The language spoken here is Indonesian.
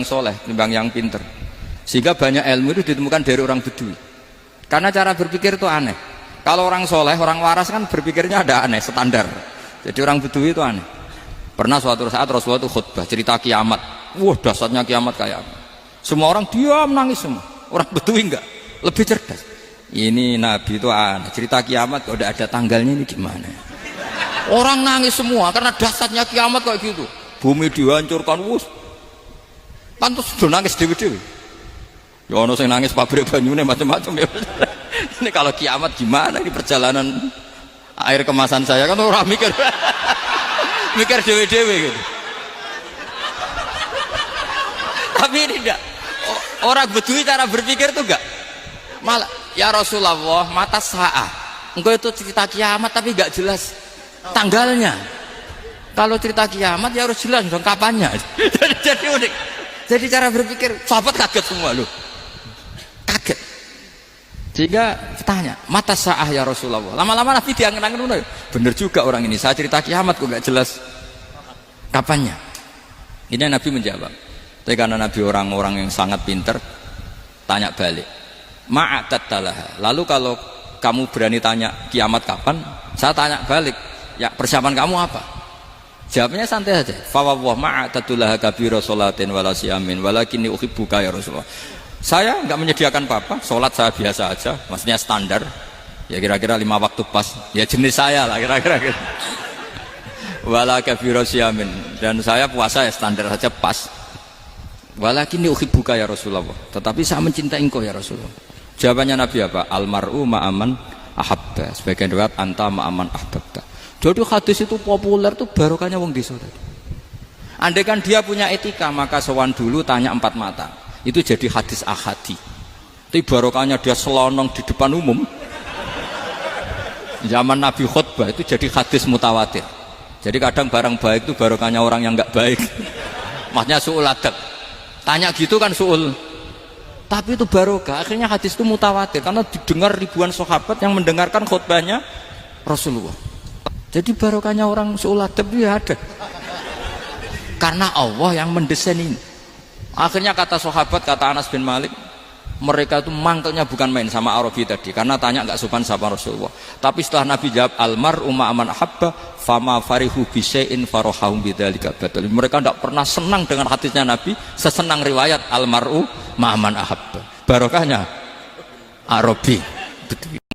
soleh, timbang yang pinter. Sehingga banyak ilmu itu ditemukan dari orang Bedui. Karena cara berpikir itu aneh. Kalau orang soleh, orang waras kan berpikirnya ada aneh, standar. Jadi orang Bedui itu aneh. Pernah suatu saat Rasulullah itu khutbah cerita kiamat. Wah, dahsyatnya kiamat kayak apa? Semua orang diam nangis semua. Orang Bedui enggak, lebih cerdas. Ini Nabi itu aneh, cerita kiamat kalau udah ada tanggalnya ini gimana? Orang nangis semua karena dahsyatnya kiamat kayak gitu. Bumi dihancurkan, wus. Pantas sudah nangis dewi-dewi. Ya ono sing nangis pabrik banyune macam-macam ya. Ini kalau kiamat gimana ini perjalanan air kemasan saya kan orang mikir. Mikir dewi-dewi gitu. Tapi ini enggak. Orang Bedui cara berpikir tuh enggak. Malah ya Rasulullah, mata sa'ah. Engkau itu cerita kiamat tapi enggak jelas tanggalnya. Kalau cerita kiamat ya harus jelas dong kapannya. Jadi unik. Jadi cara berpikir sahabat kaget semua loh. Kaget. Sehingga tanya, mata sa'ah ya Rasulullah. Lama-lama Nabi diangen-angen, bener juga orang ini. Saya cerita kiamat kok enggak jelas kapannya. Ini Nabi menjawab. Tapi karena Nabi orang-orang yang sangat pinter, tanya balik. Ma'atattalaha. Lalu kalau kamu berani tanya kiamat kapan, saya tanya balik. Ya persiapan kamu apa? Jawabnya santai saja. Fa wallah ma'atattalaha kabira sholatin wala siyamin walakinni uhibbuka ya Rasulullah. Saya enggak menyediakan apa-apa, salat saya biasa aja, maksudnya standar. Ya kira-kira 5 waktu pas. Ya jenis saya lah kira-kira gitu. Wala kabira siyamin, dan saya puasa ya standar saja pas. Walakinni uhibbuka ya Rasulullah. Tetapi saya mencintai engkau ya Rasulullah. Jawabannya Nabi apa? Almar'u ma'aman ahabba. Sebagian riwayat anta ma'aman ahbabta. Jadi hadis itu populer tuh barokahnya wong desa tadi. Andai kan dia punya etika, maka sowan dulu tanya 4 mata. Itu jadi hadis ahadi. Tapi barokahnya dia selonong di depan umum. Zaman Nabi khutbah itu jadi hadis mutawatir. Jadi kadang barang baik itu barokahnya orang yang enggak baik. Maksudnya su'ul adab. Tanya gitu kan su'ul. Tapi itu barokah. Akhirnya hadis itu mutawatir karena didengar ribuan sahabat yang mendengarkan khutbahnya Rasulullah. Jadi barokahnya orang su'ul adab itu ya ada. Karena Allah yang mendesain ini. Akhirnya kata sahabat, kata Anas bin Malik, mereka itu mangkelnya bukan main sama Arabi tadi karena tanya enggak sopan sama Rasulullah. Tapi setelah Nabi jawab almar'u ma'aman ahabba fama farihu bisyai'in farahahum bidzalika batal. Mereka tidak pernah senang dengan hadisnya Nabi sesenang riwayat almar'u ma'aman ahabba. Barokahnya Arabi.